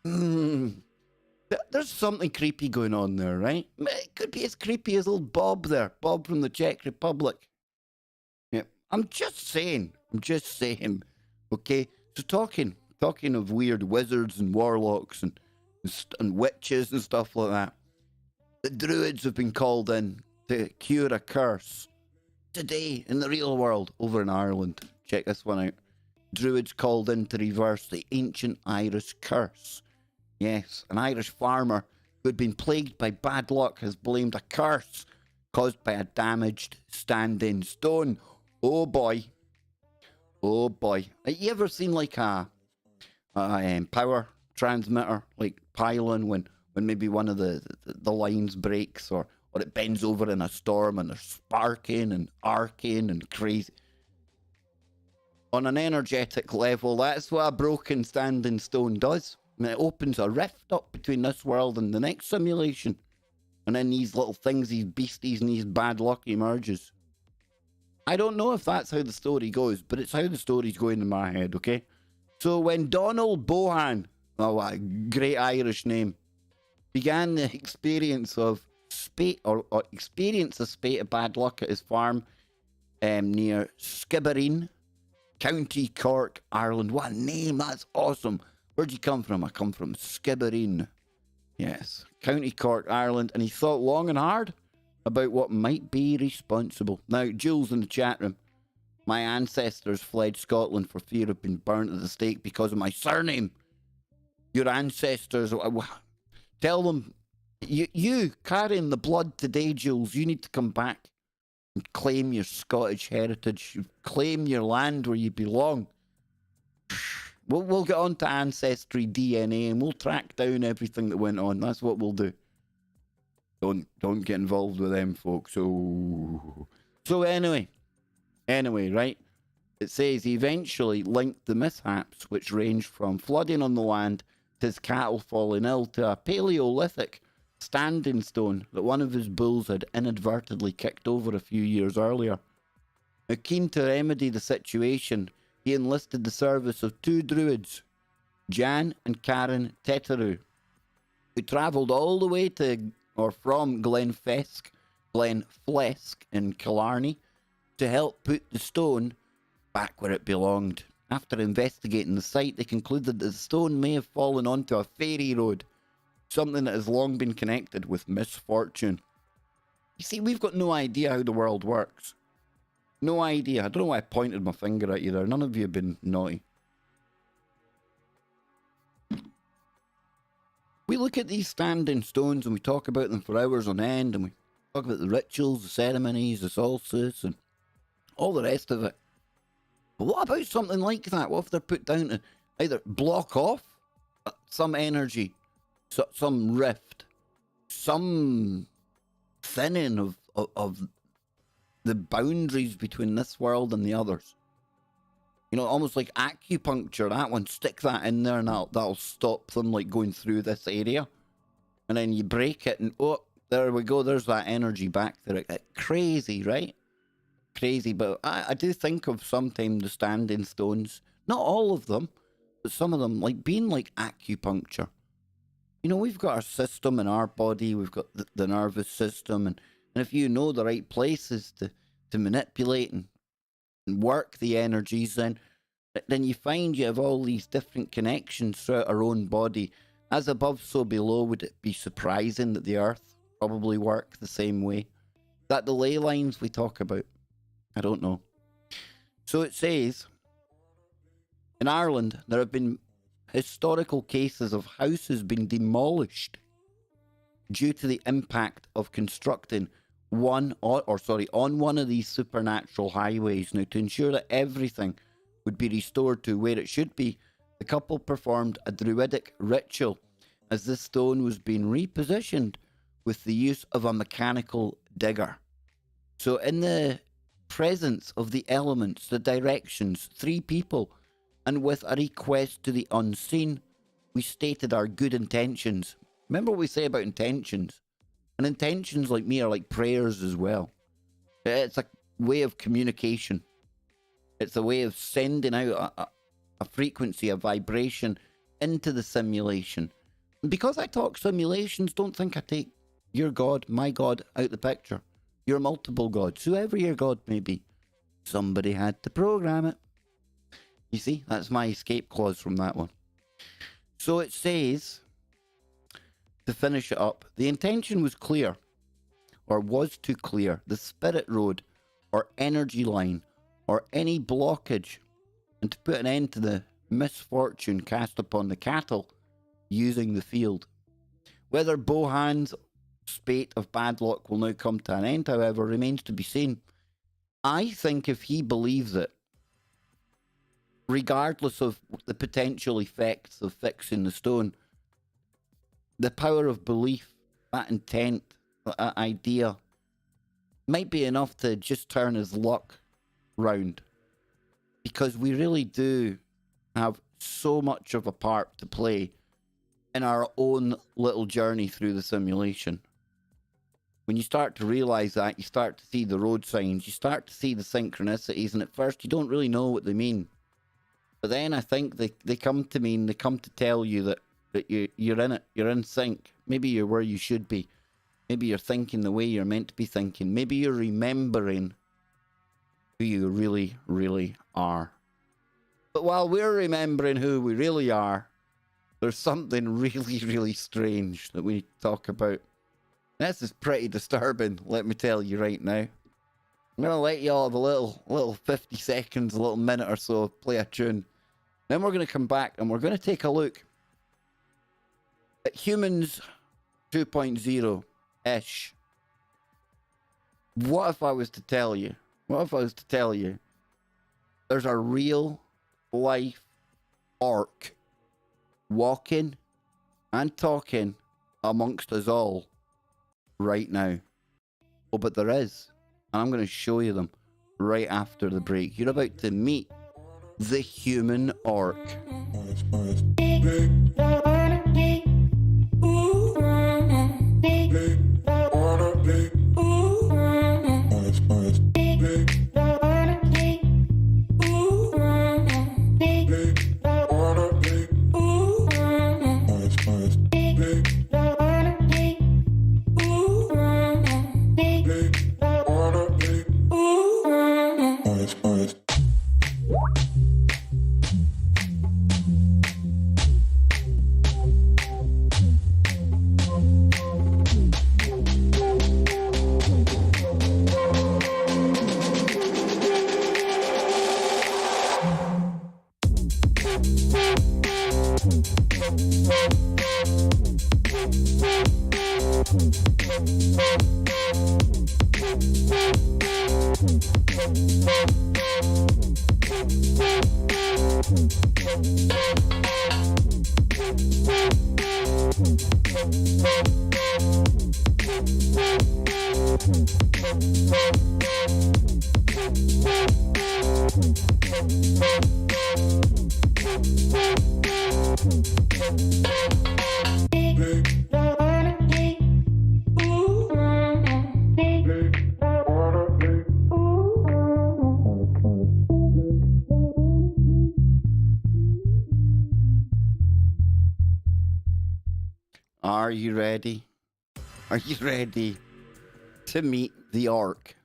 B: there's something creepy going on there, right? It could be as creepy as old Bob there, Bob from the Czech Republic. Yeah, I'm just saying. Okay, so talking of weird wizards and warlocks and witches and stuff like that, the Druids have been called in to cure a curse today in the real world over in Ireland. Check this one out. Druids called in to reverse the ancient Irish curse. Yes, an Irish farmer who had been plagued by bad luck has blamed a curse caused by a damaged standing stone. Oh boy. Have you ever seen like a power transmitter, like pylon, when maybe one of the lines breaks or it bends over in a storm and there's sparking and arcing and crazy? On an energetic level, that's what a broken standing stone does. And it opens a rift up between this world and the next simulation. And then these little things, these beasties and these bad luck emerges. I don't know if that's how the story goes, but it's how the story's going in my head, okay? So when Donald Bohan, oh, what a great Irish name, began the experience of experience a spate of bad luck at his farm near Skibbereen, County Cork, Ireland. What a name, that's awesome. Where'd you come from? I come from Skibbereen. Yes, County Cork, Ireland. And he thought long and hard about what might be responsible. Now, Jules in the chat room. My ancestors fled Scotland for fear of being burnt at the stake because of my surname. Your ancestors, tell them, you carrying the blood today, Jules, you need to come back and claim your Scottish heritage. Claim your land where you belong. We'll get on to Ancestry DNA and we'll track down everything that went on. That's what we'll do. Don't get involved with them, folks. So anyway, right? It says he eventually linked the mishaps, which ranged from flooding on the land to his cattle falling ill, to a Paleolithic standing stone that one of his bulls had inadvertently kicked over a few years earlier. Now, keen to remedy the situation, he enlisted the service of two Druids, Jan and Karen Teteru, who travelled all the way from Glenflesk in Killarney to help put the stone back where it belonged. After investigating the site, they concluded that the stone may have fallen onto a ferry road, something that has long been connected with misfortune. You see, we've got no idea how the world works. No idea. I don't know why I pointed my finger at you there. None of you have been naughty. We look at these standing stones and we talk about them for hours on end, and we talk about the rituals, the ceremonies, the solstice, and all the rest of it. But what about something like that? What if they're put down to either block off some energy, some rift, some thinning of the boundaries between this world and the others? You know, almost like acupuncture, that one, stick that in there and that'll stop them like going through this area. And then you break it and oh, there we go, there's that energy back there. Crazy, right? Crazy, but I do think of sometimes the standing stones, not all of them, but some of them, like being like acupuncture. You know, we've got our system in our body, we've got the nervous system, and if you know the right places to manipulate and work the energies, then you find you have all these different connections throughout our own body. As above, so below. Would it be surprising that the Earth probably work the same way? Is that the ley lines we talk about? I don't know. So it says, in Ireland, there have been historical cases of houses being demolished due to the impact of constructing on one of these supernatural highways. Now, to ensure that everything would be restored to where it should be, the couple performed a druidic ritual as this stone was being repositioned with the use of a mechanical digger. So in the presence of the elements, the directions, 3 people, and with a request to the unseen, we stated our good intentions. Remember what we say about intentions? And intentions, like me, are like prayers as well. It's a way of communication. It's a way of sending out a frequency, a vibration into the simulation. And because I talk simulations, don't think I take your God, my God, out the picture. Your multiple gods, whoever your God may be. Somebody had to program it. You see, that's my escape clause from that one. So it says, to finish it up, the intention was clear, or was too clear. The spirit road, or energy line, or any blockage, and to put an end to the misfortune cast upon the cattle using the field. Whether Bohan's spate of bad luck will now come to an end, however, remains to be seen. I think if he believes it, regardless of the potential effects of fixing the stone, the power of belief, that intent, that idea, might be enough to just turn his luck round. Because we really do have so much of a part to play in our own little journey through the simulation. When you start to realize that, you start to see the road signs, you start to see the synchronicities, and at first you don't really know what they mean. But then I think they come to mean, they come to tell you that you're in it, you're in sync. Maybe you're where you should be. Maybe you're thinking the way you're meant to be thinking. Maybe you're remembering who you really, really are. But while we're remembering who we really are, there's something really, really strange that we talk about. This is pretty disturbing, let me tell you right now. I'm going to let you all have a little 50 seconds, a little minute or so, play a tune. Then we're going to come back and we're going to take a look at Humans 2.0-ish. What if I was to tell you there's a real life orc walking and talking amongst us all right now? Oh, but there is. And I'm going to show you them right after the break. You're about to meet the human orc. Are you ready? Are you ready to meet the orc?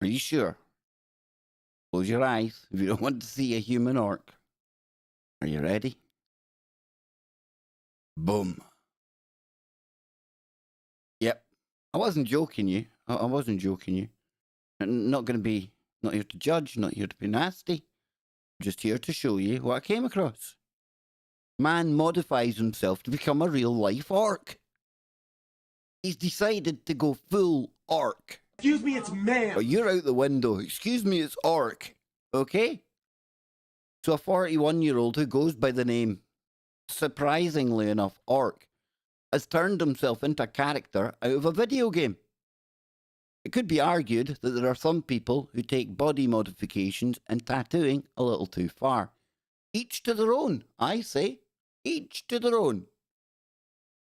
B: Are you sure? Close your eyes if you don't want to see a human orc. Are you ready? Boom. Yep. I wasn't joking you. I wasn't joking you. I'm not here to judge, not here to be nasty. I'm just here to show you what I came across. Man modifies himself to become a real life orc. He's decided to go full orc.
L: Excuse me, it's man.
B: Oh, you're out the window. Excuse me, it's orc. Okay? So a 41-year-old who goes by the name, surprisingly enough, orc, has turned himself into a character out of a video game. It could be argued that there are some people who take body modifications and tattooing a little too far. Each to their own, I say. Each to their own.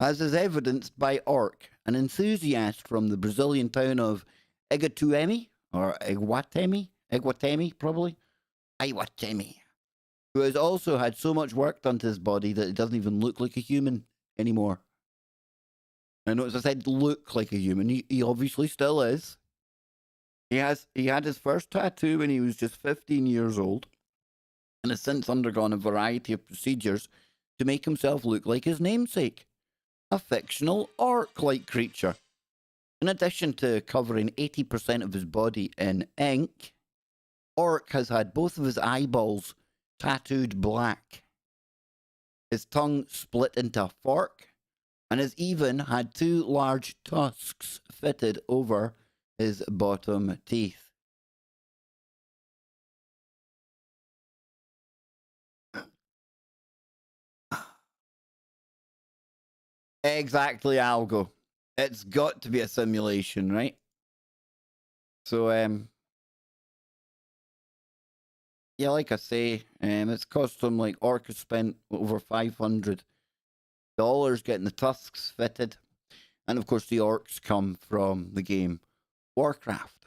B: As is evidenced by Orc, an enthusiast from the Brazilian town of Iguatemi, or Iguatemi probably, Iguatemi, who has also had so much work done to his body that it doesn't even look like a human anymore. I notice I said look like a human. He obviously still is. He had his first tattoo when he was just 15 years old, and has since undergone a variety of procedures to make himself look like his namesake, a fictional orc-like creature. In addition to covering 80% of his body in ink, Orc has had both of his eyeballs tattooed black, his tongue split into a fork, and has even had 2 large tusks fitted over his bottom teeth. Exactly, Algo. It's got to be a simulation, right? So, yeah, like I say, it's cost him, like, Orc has spent over $500 getting the tusks fitted. And, of course, the orcs come from the game Warcraft.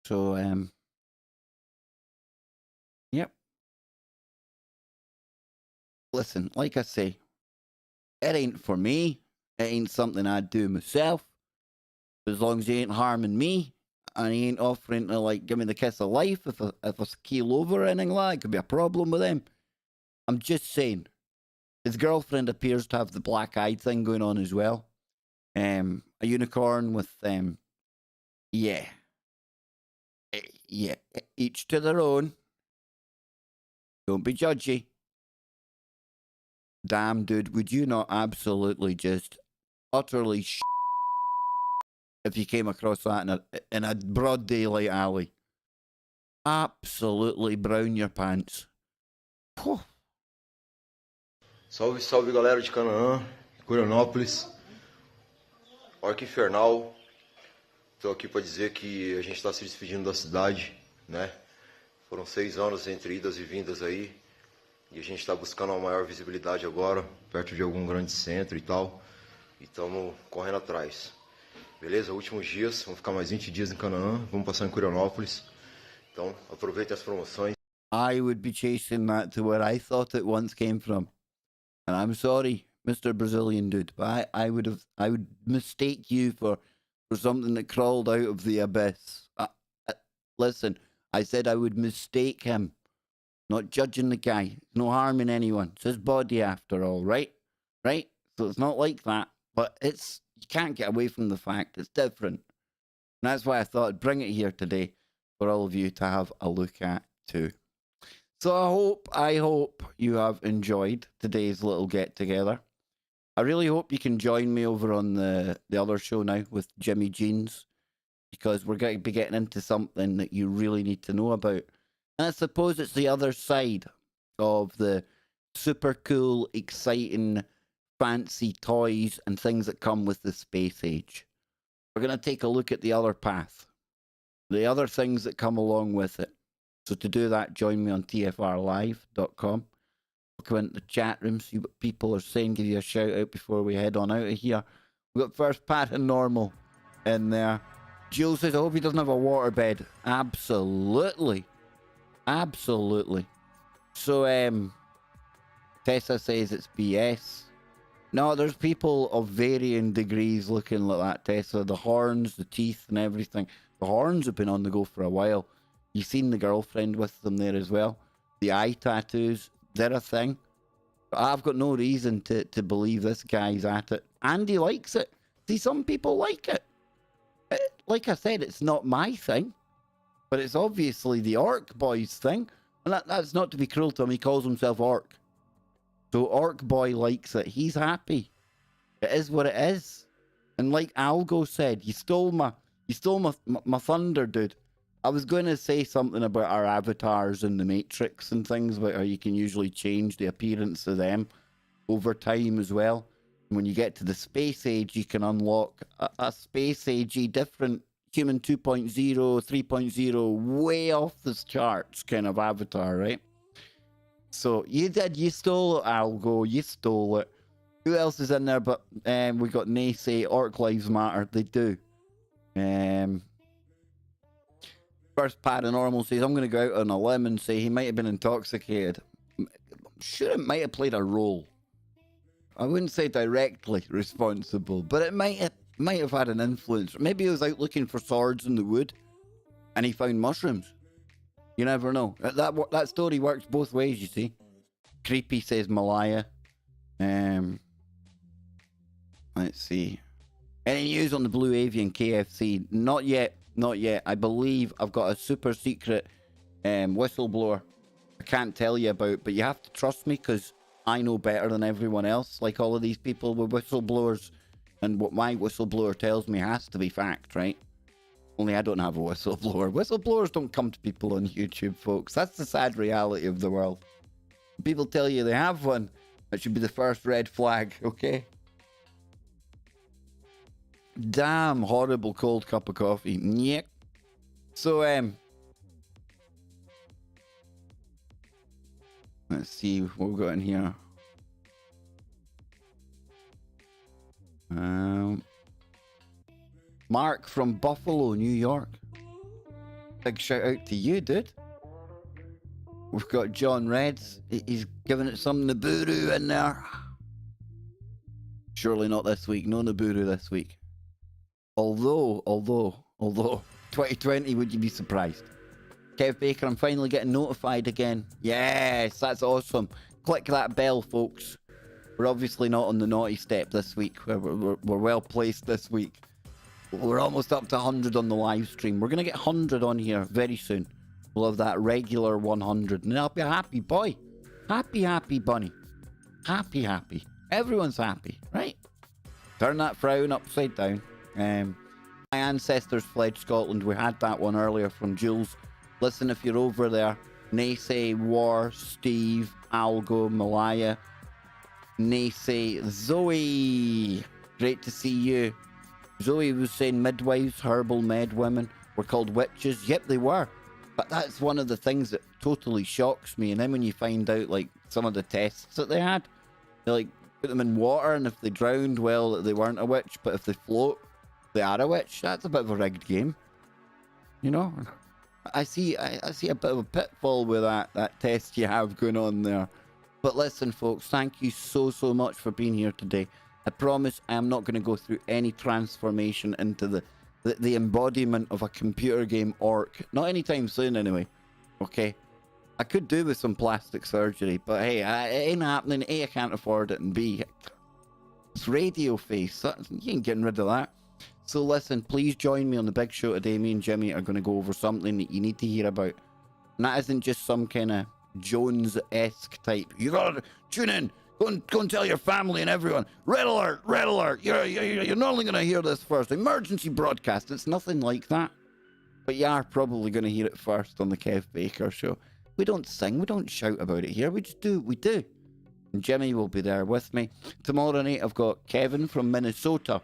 B: So, yep. Listen, like I say, it ain't for me. It ain't something I'd do myself. As long as he ain't harming me, and he ain't offering to, like, give me the kiss of life if I keel over or anything like that, it could be a problem with him. I'm just saying. His girlfriend appears to have the black-eyed thing going on as well. A unicorn with, yeah. Yeah, each to their own. Don't be judgy. Damn, dude, would you not absolutely just utterly if you came across that in a broad daylight alley? Absolutely brown your pants. Whew.
M: Salve, salve, galera de Canaã, Coronópolis, Orc Infernal. Estou aqui para dizer que a gente está se despedindo da cidade, né? Foram 6 anos entre idas e vindas aí. E a gente está buscando uma maior visibilidade agora, perto de algum grande centro e tal. E estamos correndo atrás. Beleza? Últimos dias, vamos ficar mais 20 dias em Canaã, vamos passar em Coronópolis. Então, aproveitem as promoções.
B: I would be chasing that to where I thought it once came from. And I'm sorry, Mr. Brazilian dude, but I would mistake you for something that crawled out of the abyss. Listen, I said I would mistake him. Not judging the guy. No harm in anyone. It's his body after all, right? Right? So it's not like that. But you can't get away from the fact it's different. And that's why I thought I'd bring it here today for all of you to have a look at too. So I hope you have enjoyed today's little get together. I really hope you can join me over on the other show now with Jimmy Jeans, because we're going to be getting into something that you really need to know about. And I suppose it's the other side of the super cool, exciting, fancy toys and things that come with the space age. We're going to take a look at the other path, the other things that come along with it. So to do that, join me on tfrlive.com. We'll come into the chat room, see what people are saying, give you a shout out before we head on out of here. We've got First Pat and Normal in there. Jill says, I hope he doesn't have a waterbed. Absolutely. Absolutely. So, Tessa says it's BS. No, there's people of varying degrees looking like that, Tessa. The horns, the teeth and everything. The horns have been on the go for a while. You've seen the girlfriend with them there as well. The eye tattoos, they're a thing. I've got no reason to believe this guy's at it. And he likes it. See, some people like it. Like I said, it's not my thing. But it's obviously the Orc Boy's thing. And that's not to be cruel to him. He calls himself Orc. So Orc Boy likes it. He's happy. It is what it is. And like Algo said, you stole my thunder, dude. I was going to say something about our avatars in the Matrix and things, about how you can usually change the appearance of them over time as well. And when you get to the space age, you can unlock a space agey different human 2.0, 3.0, way off the charts kind of avatar, right? So you stole it, Algo, you stole it. Who else is in there? But we got Naysay, Orc Lives Matter, they do. First Paranormal says, I'm going to go out on a limb and say he might have been intoxicated. I'm sure it might have played a role. I wouldn't say directly responsible, but it might have had an influence. Maybe he was out looking for swords in the wood and he found mushrooms. You never know. That story works both ways, you see. Creepy says Malaya. Let's see. Any news on the Blue Avian KFC? Not yet. Not yet. I believe I've got a super secret whistleblower I can't tell you about, but you have to trust me because I know better than everyone else. Like all of these people with whistleblowers, and what my whistleblower tells me has to be fact, right? Only I don't have a whistleblower. Whistleblowers don't come to people on YouTube, folks. That's the sad reality of the world. People tell you they have one, that should be the first red flag, okay? Damn horrible cold cup of coffee. Yep. So, let's see what we've got in here. Mark from Buffalo, New York. Big shout out to you, dude. We've got John Reds. He's giving it some Nibiru in there. Surely not this week. No Nibiru this week. Although, 2020, would you be surprised? Kev Baker, I'm finally getting notified again. Yes, that's awesome. Click that bell, folks. We're obviously not on the naughty step this week. We're well placed this week. We're almost up to 100 on the live stream. We're going to get 100 on here very soon. We'll have that regular 100. And I'll be a happy boy. Happy bunny. Happy. Everyone's happy, right? Turn that frown upside down. My ancestors fled Scotland. We had that one earlier from Jules. Listen, if you're over there, Naysay, War, Steve, Algo, Malaya, Naysay, Zoe. Great to see you. Zoe was saying midwives, herbal med women were called witches. Yep, they were. But that's one of the things that totally shocks me. And then when you find out, like, some of the tests that they had, they, like, put them in water, and if they drowned, well, they weren't a witch. But if they float, they are a witch. That's a bit of a rigged game. You know? I see a bit of a pitfall with that test you have going on there. But listen, folks, thank you so much for being here today. I promise I am not going to go through any transformation into the embodiment of a computer game orc. Not anytime soon, anyway. Okay? I could do with some plastic surgery, but hey, it ain't happening. A, I can't afford it, and B, it's radio face. You ain't getting rid of that. So listen, please join me on the big show today. Me and Jimmy are going to go over something that you need to hear about. And that isn't just some kind of Jones-esque type. You gotta tune in. Go and tell your family and everyone. Red alert, red alert. You're not only going to hear this first. Emergency broadcast. It's nothing like that. But you are probably going to hear it first on the Kev Baker Show. We don't sing. We don't shout about it here. We just do what we do. And Jimmy will be there with me. Tomorrow night, I've got Kevin from Minnesota.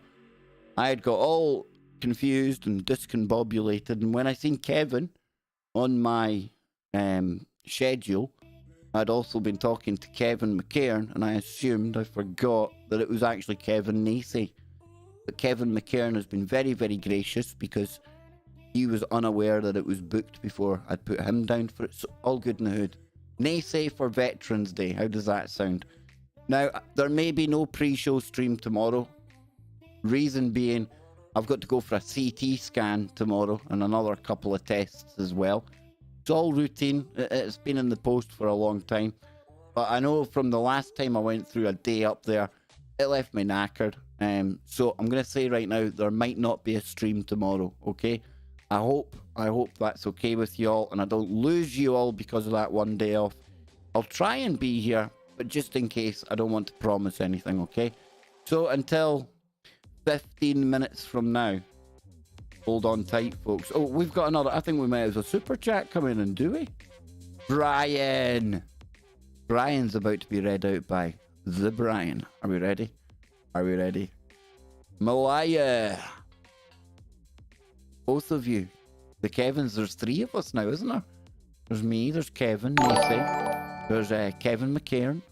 B: I had got all confused and discombobulated. And when I seen Kevin on my schedule, I'd also been talking to Kevin McCairn, and I assumed, I forgot, that it was actually Kevin Nacy. But Kevin McCairn has been very, very gracious because he was unaware that it was booked before I'd put him down for it. So all good in the hood. Nacy for Veterans Day. How does that sound? Now, there may be no pre-show stream tomorrow. Reason being, I've got to go for a CT scan tomorrow and another couple of tests as well. It's all routine. It's been in the post for a long time. But I know from the last time I went through a day up there, it left me knackered. So I'm going to say right now, there might not be a stream tomorrow, okay? I hope that's okay with you all and I don't lose you all because of that one day off. I'll try and be here, but just in case, I don't want to promise anything, okay? So until 15 minutes from now, hold on tight, folks. Oh, we've got another, I think we might have a super chat coming in, do we? Brian's about to be read out by the Brian. Are we ready? Are we ready? Malaya. Both of you. The Kevins, there's 3 of us now, isn't there? There's me, there's Kevin, Macy. There's Kevin McCairn.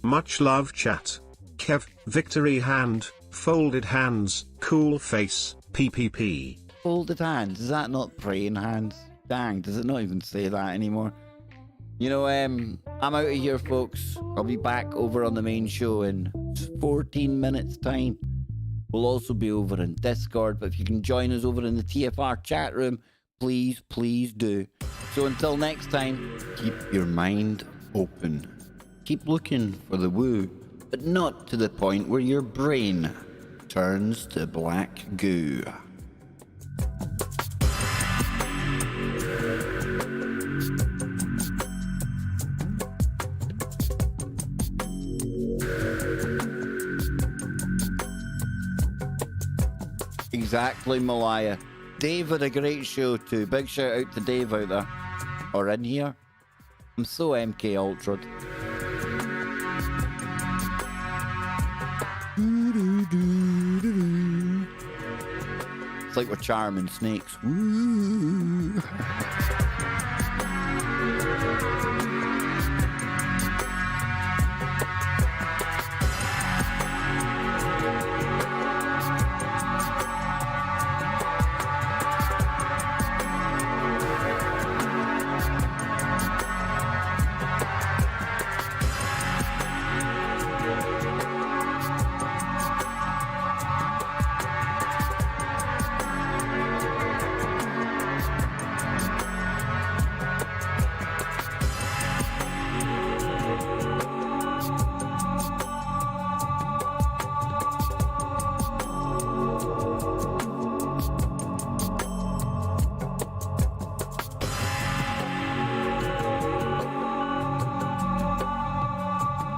A: Much love, chat. Kev, victory hand, folded hands, cool face, PPP.
B: Folded hands, is that not praying hands? Dang, does it not even say that anymore? You know, I'm out of here, folks. I'll be back over on the main show in 14 minutes' time. We'll also be over in Discord, but if you can join us over in the TFR chat room, please, please do. So until next time, keep your mind open. Keep looking for the woo, but not to the point where your brain turns to black goo. Exactly, Malaya. Dave had a great show too. Big shout out to Dave out there. Or in here. I'm so MK Ultra'd. It's like we're charming snakes. Woo.